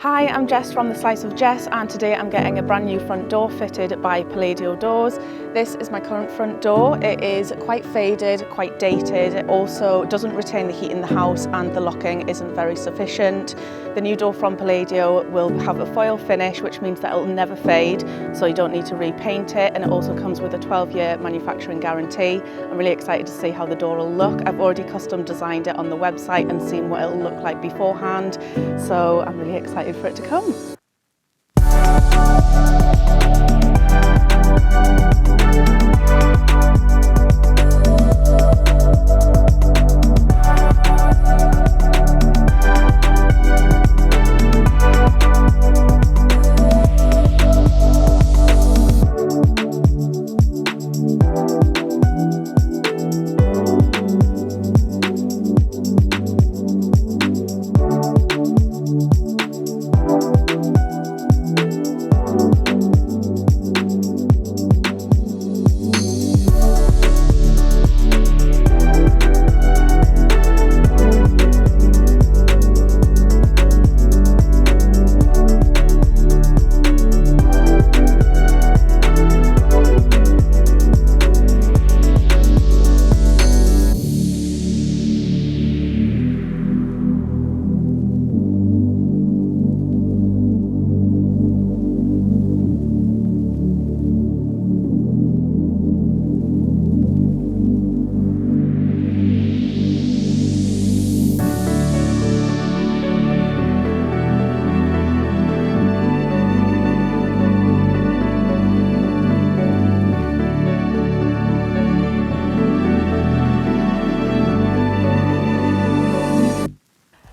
Hi, I'm Jess from The Slice of Jess, and today I'm getting a brand new front door fitted by Palladio Doors. This is my current front door. It is quite faded, quite dated. It also doesn't retain the heat in the house and the locking isn't very sufficient. The new door from Palladio will have a foil finish, which means that it will never fade, so you don't need to repaint it, and it also comes with a 12-year manufacturing guarantee. I'm really excited to see how the door will look. I've already custom designed it on the website and seen what it'll look like beforehand, so I'm really excited for it to come.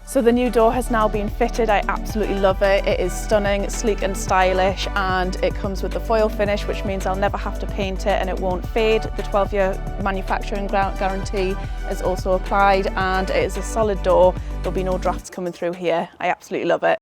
So the new door has now been fitted. I absolutely love it. It is stunning, sleek and stylish, and it comes with the foil finish, which means I'll never have to paint it and it won't fade. The 12-year manufacturing guarantee is also applied, and it is a solid door. There'll be no drafts coming through here. I absolutely love it.